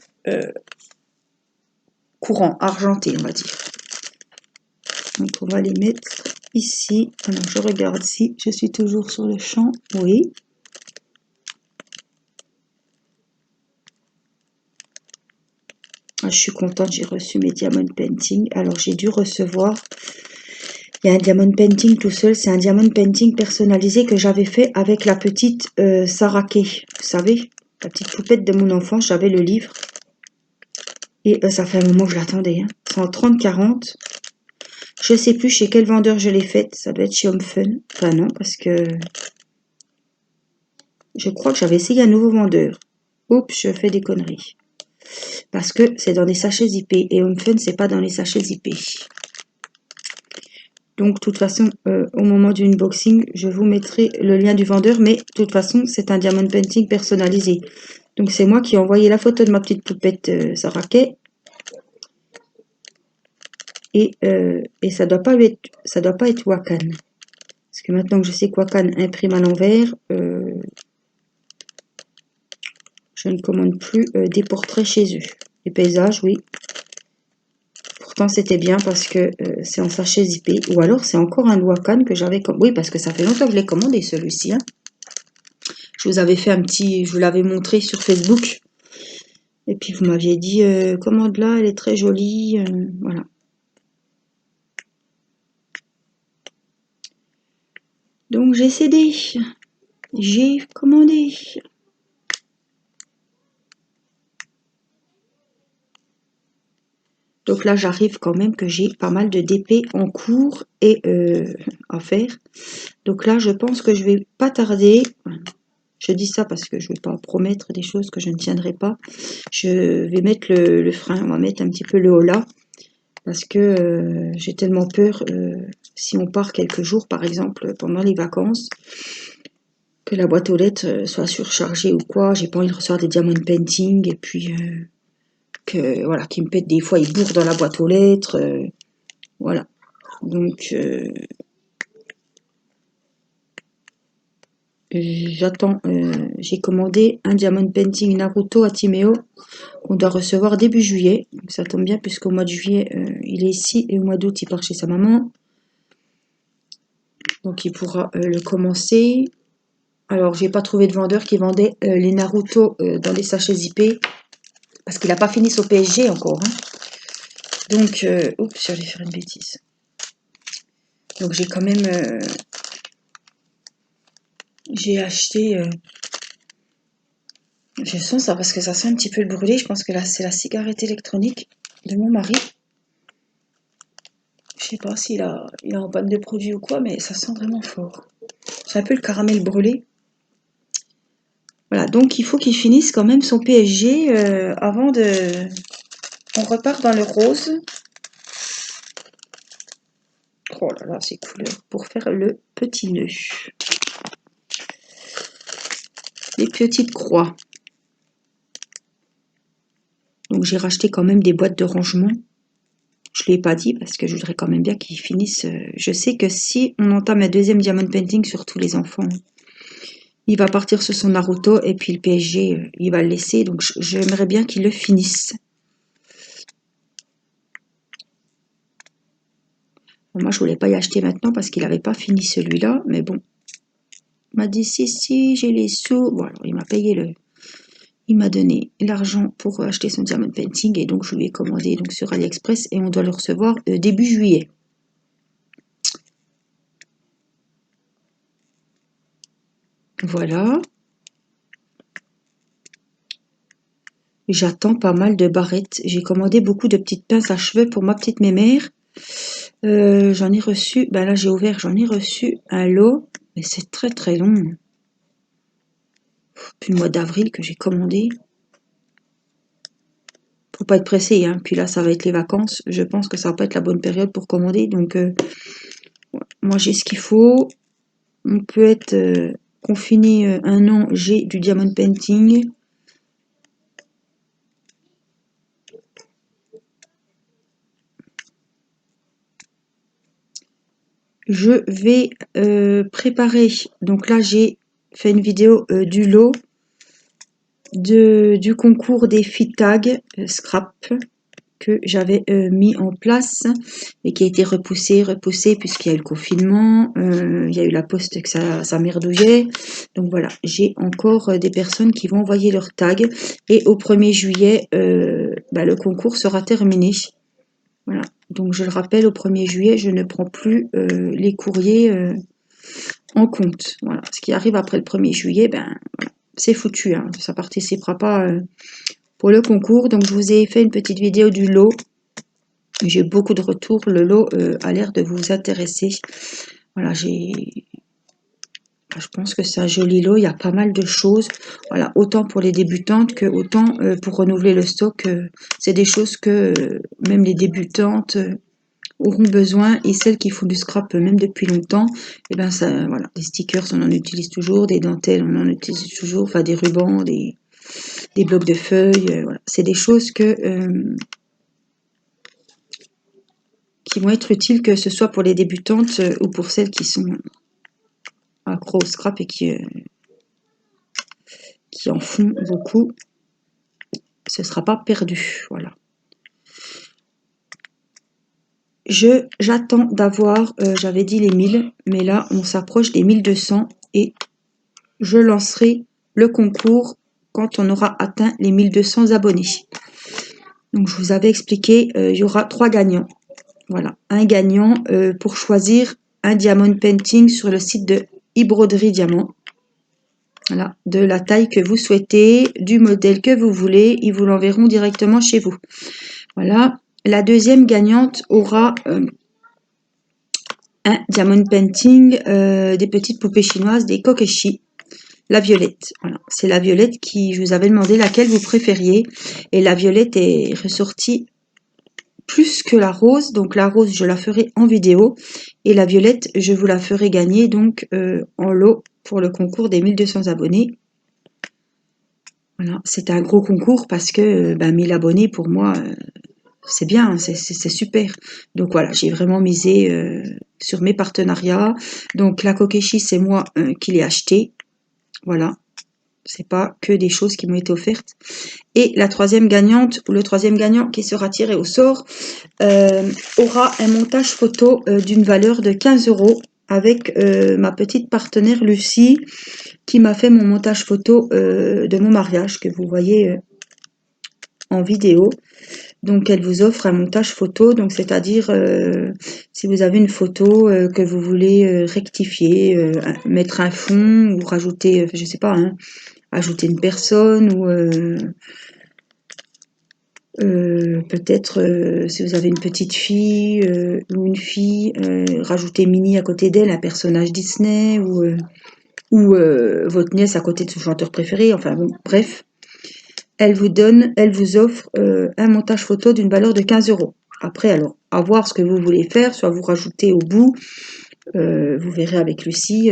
courants argentés, on va dire. Donc, on va les mettre ici. Alors, je regarde si je suis toujours sur le champ. Oui. Je suis contente, j'ai reçu mes diamond painting. Alors, j'ai dû recevoir... Il y a un diamond painting tout seul. C'est un diamond painting personnalisé que j'avais fait avec la petite Sarah Kay. Vous savez, la petite poupette de mon enfant. J'avais le livre. Et ça fait un moment que je l'attendais. Hein. C'est en 30-40. Je sais plus chez quel vendeur je l'ai faite. Ça doit être chez Home Fun. Enfin non, parce que... Je crois que j'avais essayé un nouveau vendeur. Oups, je fais des conneries. Parce que c'est dans des sachets zippés. Et Home Fun, c'est pas dans les sachets zippés. Donc, de toute façon, au moment du unboxing, je vous mettrai le lien du vendeur. Mais, de toute façon, c'est un diamond painting personnalisé. Donc, c'est moi qui ai envoyé la photo de ma petite poupette Sarah Kay. Et ça doit pas être Wacom. Parce que maintenant que je sais que Wacom imprime à l'envers, je ne commande plus des portraits chez eux. Les paysages, oui. Pourtant, c'était bien parce que c'est en sachet zippé. Ou alors, c'est encore un Wacom que j'avais... Oui, parce que ça fait longtemps que je l'ai commandé, celui-ci. Hein. Je vous avais fait un petit... Je vous l'avais montré sur Facebook. Et puis, vous m'aviez dit, commande-la, elle est très jolie. Voilà. Donc, j'ai cédé. J'ai commandé. Donc là, j'arrive quand même que j'ai pas mal de DP en cours et à faire. Donc là, je pense que je vais pas tarder. Je dis ça parce que je ne vais pas promettre des choses que je ne tiendrai pas. Je vais mettre le frein, on va mettre un petit peu le holà. Parce que j'ai tellement peur, si on part quelques jours, par exemple, pendant les vacances, que la boîte aux lettres soit surchargée ou quoi. J'ai pas envie de recevoir des diamond painting et puis... voilà, qui me pète des fois, il bourre dans la boîte aux lettres, voilà. Donc, j'attends, j'ai commandé un diamond painting Naruto à Timéo, qu'on doit recevoir début juillet. Donc, ça tombe bien, puisqu'au mois de juillet, il est ici, et au mois d'août, il part chez sa maman. Donc, il pourra le commencer. Alors, j'ai pas trouvé de vendeur qui vendait les Naruto dans les sachets zippés, parce qu'il n'a pas fini son PSG encore. Hein. Donc, oups, j'allais faire une bêtise. Donc j'ai quand même... j'ai acheté... je sens ça parce que ça sent un petit peu le brûlé. Je pense que là, c'est la cigarette électronique de mon mari. Je sais pas s'il a, il est en panne de produit ou quoi, mais ça sent vraiment fort. C'est un peu le caramel brûlé. Voilà, donc il faut qu'il finisse quand même son PSG avant de... On repart dans le rose. Oh là là, ces couleurs pour faire le petit nœud. Les petites croix. Donc j'ai racheté quand même des boîtes de rangement. Je ne l'ai pas dit parce que je voudrais quand même bien qu'ils finissent. Je sais que si on entame un deuxième diamond painting sur tous les enfants, il va partir sur son Naruto et puis le PSG, il va le laisser. Donc j'aimerais bien qu'il le finisse. Moi, je voulais pas y acheter maintenant parce qu'il n'avait pas fini celui-là. Mais bon, il m'a dit si, j'ai les sous. Bon, alors il m'a payé le... Il m'a donné l'argent pour acheter son diamond painting et donc je lui ai commandé donc sur AliExpress et on doit le recevoir début juillet. Voilà. J'attends pas mal de barrettes. J'ai commandé beaucoup de petites pinces à cheveux pour ma petite mémère. J'en ai reçu, ben là j'ai ouvert, j'en ai reçu un lot, mais c'est très très long. Depuis le mois d'avril que j'ai commandé. Faut pas être pressé, hein. Puis là ça va être les vacances. Je pense que ça va pas être la bonne période pour commander. Donc moi j'ai ce qu'il faut. On peut être confiné un an, j'ai du diamond painting. Je vais préparer, donc là j'ai fait une vidéo du lot du concours des fit tags scrap que j'avais mis en place et qui a été repoussé puisqu'il y a eu le confinement, il y a eu la poste que ça merdouillait. Donc voilà, j'ai encore des personnes qui vont envoyer leurs tags et au 1er juillet, le concours sera terminé. Voilà, donc je le rappelle, au 1er juillet, je ne prends plus les courriers en compte. Voilà, ce qui arrive après le 1er juillet, ben voilà, c'est foutu, hein. Ça participera pas pour le concours. Donc je vous ai fait une petite vidéo du lot. J'ai beaucoup de retours. Le lot a l'air de vous intéresser. Voilà, je pense que c'est un joli lot. Il y a pas mal de choses. Voilà, autant pour les débutantes que autant pour renouveler le stock. C'est des choses que même les débutantes auront besoin et celles qui font du scrap même depuis longtemps, et ben ça, voilà, des stickers on en utilise toujours, des dentelles on en utilise toujours, enfin des rubans, des blocs de feuilles, voilà, c'est des choses qui vont être utiles que ce soit pour les débutantes ou pour celles qui sont accro au scrap et qui en font beaucoup. Ce ne sera pas perdu, voilà. J'attends d'avoir, j'avais dit les 1000, mais là on s'approche des 1200 et je lancerai le concours quand on aura atteint les 1200 abonnés. Donc je vous avais expliqué, il y aura 3 gagnants. Voilà, un gagnant pour choisir un diamond painting sur le site de e-broderie diamant. Voilà, de la taille que vous souhaitez, du modèle que vous voulez, ils vous l'enverront directement chez vous. Voilà, la deuxième gagnante aura un diamond painting des petites poupées chinoises, des kokeshi. La violette, voilà, c'est la violette qui, je vous avais demandé laquelle vous préfériez, et la violette est ressortie plus que la rose, donc la rose je la ferai en vidéo, et la violette je vous la ferai gagner donc en lot pour le concours des 1200 abonnés. Voilà, c'est un gros concours parce que 1000 abonnés pour moi c'est bien, c'est super. Donc voilà, j'ai vraiment misé sur mes partenariats. Donc la kokeshi c'est moi qui l'ai acheté, voilà. C'est pas que des choses qui m'ont été offertes. Et la troisième gagnante, ou le troisième gagnant qui sera tiré au sort, aura un montage photo d'une valeur de 15 € avec ma petite partenaire Lucie qui m'a fait mon montage photo de mon mariage que vous voyez en vidéo. Donc, elle vous offre un montage photo, donc c'est-à-dire si vous avez une photo que vous voulez rectifier, mettre un fond ou rajouter, je sais pas, hein, ajouter une personne ou peut-être si vous avez une petite fille ou une fille, rajouter Minnie à côté d'elle, un personnage Disney ou votre nièce à côté de son chanteur préféré, enfin bon, bref. Elle vous offre un montage photo d'une valeur de 15 €. Après, alors, à voir ce que vous voulez faire, soit vous rajoutez au bout, vous verrez avec Lucie,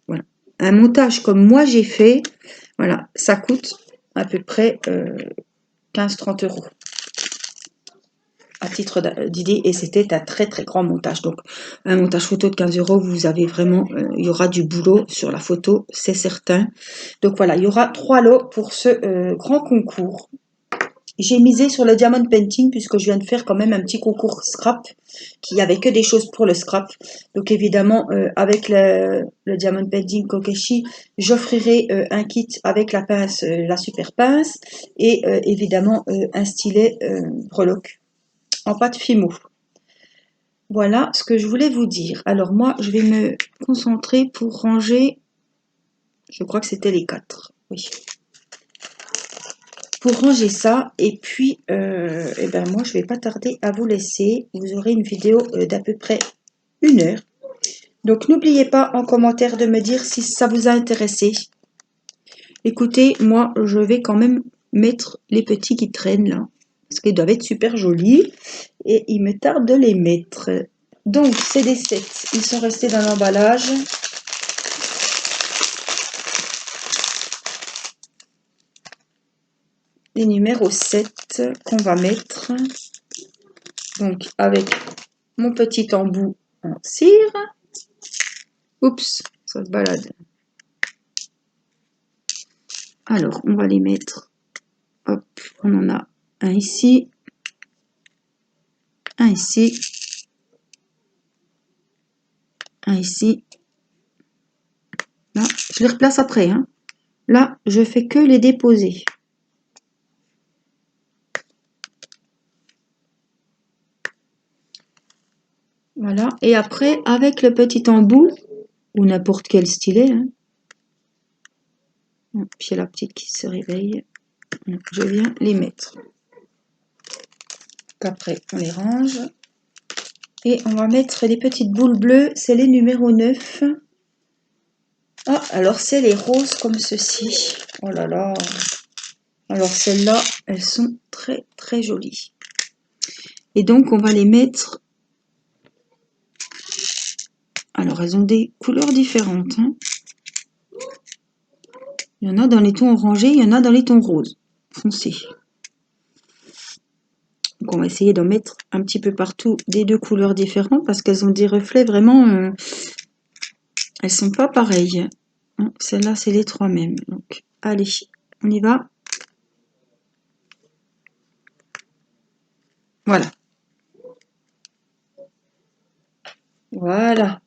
voilà. Un montage comme moi j'ai fait, voilà, ça coûte à peu près 15-30 € à titre d'idée, et c'était un très très grand montage. Donc un montage photo de 15 €, vous avez vraiment, il y aura du boulot sur la photo, c'est certain. Donc voilà, il y aura 3 lots pour ce grand concours. J'ai misé sur le diamond painting puisque je viens de faire quand même un petit concours scrap qui avait que des choses pour le scrap. Donc évidemment avec le diamond painting Kokeshi, j'offrirai un kit avec la pince, la super pince et évidemment un stylet breloque en pâte Fimo. Voilà ce que je voulais vous dire. Alors moi je vais me concentrer pour ranger, je crois que c'était les 4. Oui. Pour ranger ça, et puis et ben moi je vais pas tarder à vous laisser. Vous aurez une vidéo d'à peu près 1 heure. Donc n'oubliez pas en commentaire de me dire si ça vous a intéressé. Écoutez, moi je vais quand même mettre les petits qui traînent là, parce qu'ils doivent être super jolis et il me tarde de les mettre. Donc c'est des sets, ils sont restés dans l'emballage. Les numéros 7 qu'on va mettre. Donc avec mon petit embout en cire. Oups, ça se balade. Alors, on va les mettre. Hop, on en a un ici. Un ici. Un ici. Là, je les replace après. Hein. Là, je fais que les déposer. Voilà. Et après, avec le petit embout, ou n'importe quel stylet, hein. Puis il y a la petite qui se réveille. Je viens les mettre. Après, on les range. Et on va mettre les petites boules bleues. C'est les numéros 9. Ah, alors c'est les roses comme ceci. Oh là là. Alors celles-là, elles sont très très jolies. Et donc on va les mettre. Alors elles ont des couleurs différentes. Hein. Il y en a dans les tons orangés, il y en a dans les tons roses foncés. Donc on va essayer d'en mettre un petit peu partout des deux couleurs différentes parce qu'elles ont des reflets vraiment. Elles sont pas pareilles. Hein. Celles-là, c'est les 3 mêmes. Donc allez, on y va. Voilà. Voilà.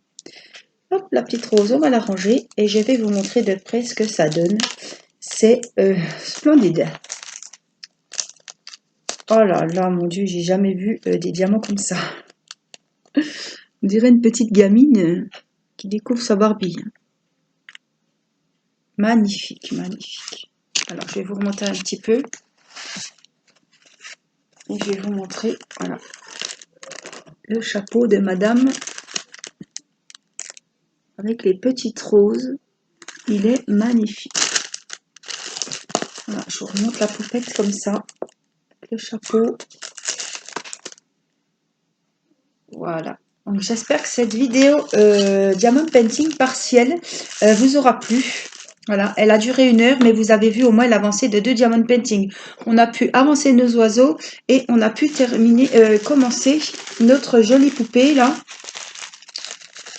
Hop, la petite rose, on va la ranger et je vais vous montrer de près ce que ça donne. C'est splendide. Oh là là, mon Dieu, j'ai jamais vu des diamants comme ça. On dirait une petite gamine qui découvre sa Barbie. Magnifique, magnifique. Alors, je vais vous remonter un petit peu. Et je vais vous montrer, voilà, le chapeau de madame. Avec les petites roses. Il est magnifique. Voilà, je vous remonte la poupette comme ça. Avec le chapeau. Voilà. Donc j'espère que cette vidéo diamond painting partielle vous aura plu. Voilà, elle a duré 1 heure, mais vous avez vu au moins l'avancée de 2 diamond painting. On a pu avancer nos oiseaux et on a pu terminer, commencer notre jolie poupée là.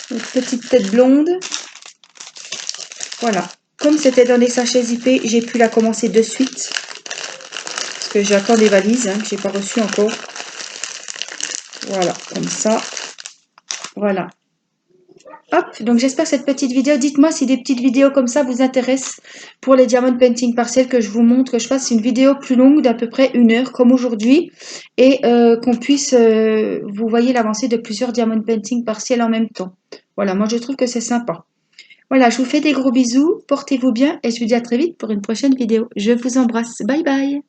Notre petite tête blonde. Voilà. Comme c'était dans des sachets zippés, j'ai pu la commencer de suite. Parce que j'attends des valises hein, que j'ai pas reçues encore. Voilà, comme ça. Voilà. Hop, donc j'espère que cette petite vidéo, dites-moi si des petites vidéos comme ça vous intéressent pour les diamond painting partiels, que je vous montre, que je fasse une vidéo plus longue d'à peu près 1 heure comme aujourd'hui et qu'on puisse, vous voyez l'avancée de plusieurs diamond painting partiels en même temps. Voilà, moi je trouve que c'est sympa. Voilà, je vous fais des gros bisous, portez-vous bien et je vous dis à très vite pour une prochaine vidéo. Je vous embrasse, bye bye.